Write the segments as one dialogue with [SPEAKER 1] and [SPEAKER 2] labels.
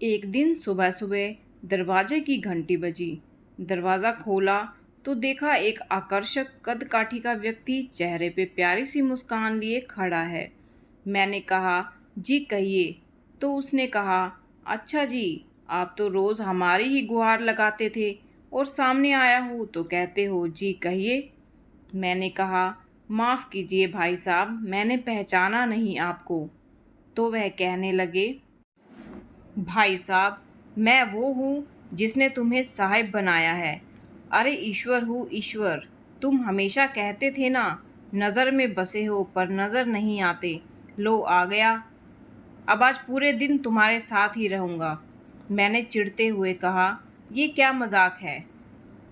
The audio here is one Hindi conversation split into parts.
[SPEAKER 1] एक दिन सुबह सुबह दरवाजे की घंटी बजी। दरवाज़ा खोला तो देखा एक आकर्षक कद काठी का व्यक्ति चेहरे पे प्यारी सी मुस्कान लिए खड़ा है। मैंने कहा, जी कहिए। तो उसने कहा, अच्छा जी, आप तो रोज़ हमारी ही गुहार लगाते थे और सामने आया हूँ तो कहते हो जी कहिए। मैंने कहा, माफ़ कीजिए भाई साहब, मैंने पहचाना नहीं आपको। तो वह कहने लगे, भाई साहब, मैं वो हूँ जिसने तुम्हें साहिब बनाया है। अरे ईश्वर हूँ ईश्वर, तुम हमेशा कहते थे ना, नज़र में बसे हो पर नज़र नहीं आते। लो आ गया। अब आज पूरे दिन तुम्हारे साथ ही रहूँगा। मैंने चिढ़ते हुए कहा, ये क्या मजाक है।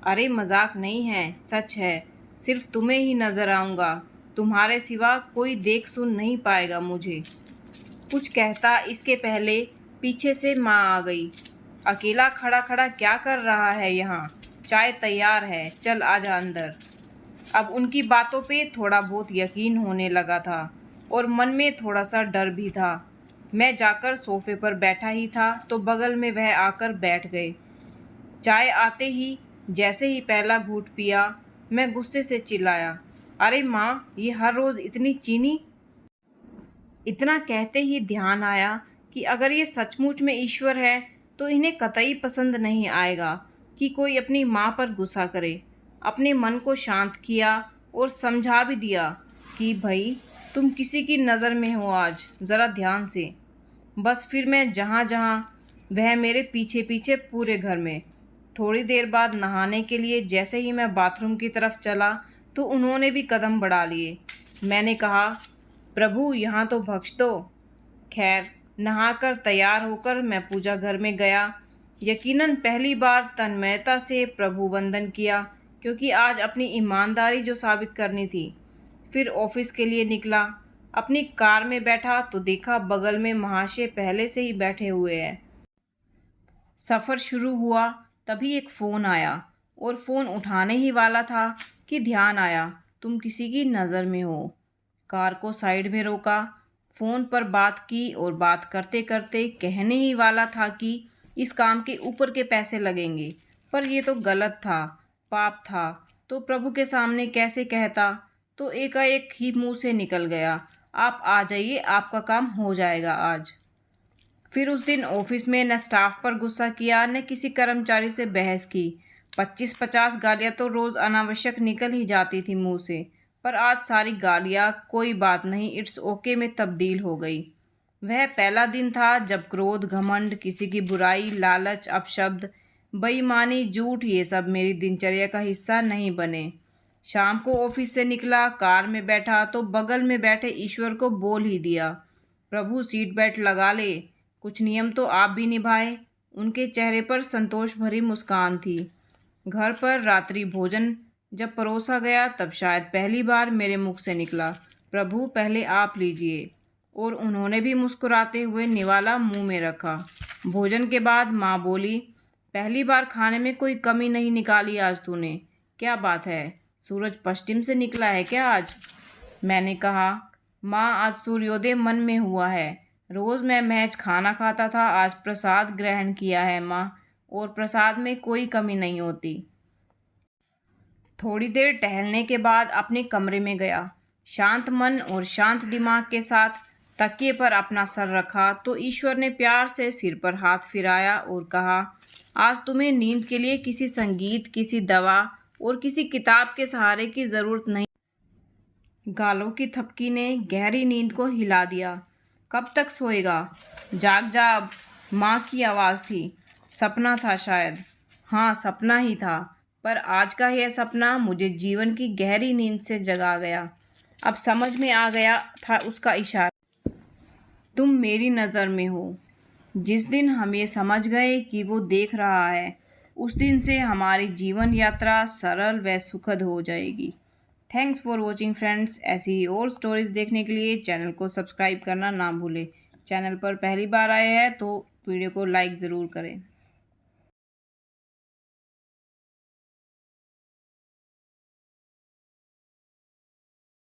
[SPEAKER 1] अरे मजाक नहीं है, सच है। सिर्फ तुम्हें ही नज़र आऊँगा, तुम्हारे सिवा कोई देख सुन नहीं पाएगा मुझे। कुछ कहता इसके पहले पीछे से माँ आ गई। अकेला खड़ा खड़ा क्या कर रहा है यहाँ? चाय तैयार है, चल आजा अंदर। अब उनकी बातों पे थोड़ा बहुत यकीन होने लगा था और मन में थोड़ा सा डर भी था। मैं जाकर सोफे पर बैठा ही था तो बगल में वह आकर बैठ गए। चाय आते ही जैसे ही पहला घूंट पिया, मैं गुस्से से चिल्लाया, अरे माँ, ये हर रोज़ इतनी चीनी। इतना कहते ही ध्यान आया कि अगर ये सचमुच में ईश्वर है तो इन्हें कतई पसंद नहीं आएगा कि कोई अपनी माँ पर गुस्सा करे। अपने मन को शांत किया और समझा भी दिया कि भाई, तुम किसी की नज़र में हो आज, ज़रा ध्यान से। बस फिर मैं जहाँ जहाँ, वह मेरे पीछे पीछे पूरे घर में। थोड़ी देर बाद नहाने के लिए जैसे ही मैं बाथरूम की तरफ चला तो उन्होंने भी कदम बढ़ा लिए। मैंने कहा, प्रभु यहाँ तो बख्श दो। खैर, नहाकर तैयार होकर मैं पूजा घर में गया। यकीनन पहली बार तन्मयता से प्रभु वंदन किया, क्योंकि आज अपनी ईमानदारी जो साबित करनी थी। फिर ऑफिस के लिए निकला। अपनी कार में बैठा तो देखा बगल में महाशय पहले से ही बैठे हुए हैं। सफ़र शुरू हुआ तभी एक फ़ोन आया और फ़ोन उठाने ही वाला था कि ध्यान आया, तुम किसी की नज़र में हो। कार को साइड में रोका, फ़ोन पर बात की और बात करते करते कहने ही वाला था कि इस काम के ऊपर के पैसे लगेंगे, पर यह तो गलत था, पाप था, तो प्रभु के सामने कैसे कहता। तो एकाएक ही मुंह से निकल गया, आप आ जाइए, आपका काम हो जाएगा आज। फिर उस दिन ऑफिस में न स्टाफ पर गुस्सा किया न किसी कर्मचारी से बहस की। 25-50 गालियाँ तो रोज़ अनावश्यक निकल ही जाती थी मुंह से, पर आज सारी गालियाँ कोई बात नहीं, इट्स ओके में तब्दील हो गई। वह पहला दिन था जब क्रोध, घमंड, किसी की बुराई, लालच, अपशब्द, बेईमानी, झूठ, ये सब मेरी दिनचर्या का हिस्सा नहीं बने। शाम को ऑफिस से निकला, कार में बैठा तो बगल में बैठे ईश्वर को बोल ही दिया, प्रभु सीट बेल्ट लगा ले, कुछ नियम तो आप भी निभाए। उनके चेहरे पर संतोष भरी मुस्कान थी। घर पर रात्रि भोजन जब परोसा गया तब शायद पहली बार मेरे मुख से निकला, प्रभु पहले आप लीजिए, और उन्होंने भी मुस्कुराते हुए निवाला मुंह में रखा। भोजन के बाद माँ बोली, पहली बार खाने में कोई कमी नहीं निकाली आज तूने, क्या बात है, सूरज पश्चिम से निकला है क्या आज? मैंने कहा, माँ, आज सूर्योदय मन में हुआ है। रोज़ मैं महज खाना खाता था, आज प्रसाद ग्रहण किया है माँ, और प्रसाद में कोई कमी नहीं होती। थोड़ी देर टहलने के बाद अपने कमरे में गया। शांत मन और शांत दिमाग के साथ तकिए पर अपना सर रखा तो ईश्वर ने प्यार से सिर पर हाथ फिराया और कहा, आज तुम्हें नींद के लिए किसी संगीत, किसी दवा और किसी किताब के सहारे की ज़रूरत नहीं। गालों की थपकी ने गहरी नींद को हिला दिया। कब तक सोएगा? जाग जा अब। माँ की आवाज़ थी। सपना था शायद। हाँ, सपना ही था, पर आज का यह सपना मुझे जीवन की गहरी नींद से जगा गया। अब समझ में आ गया था उसका इशारा, तुम मेरी नज़र में हो। जिस दिन हम ये समझ गए कि वो देख रहा है, उस दिन से हमारी जीवन यात्रा सरल व सुखद हो जाएगी। Thanks for watching friends. ऐसी ही और स्टोरीज देखने के लिए चैनल को सब्सक्राइब करना ना भूलें। चैनल पर पहली बार आए हैं तो वीडियो को लाइक ज़रूर करें।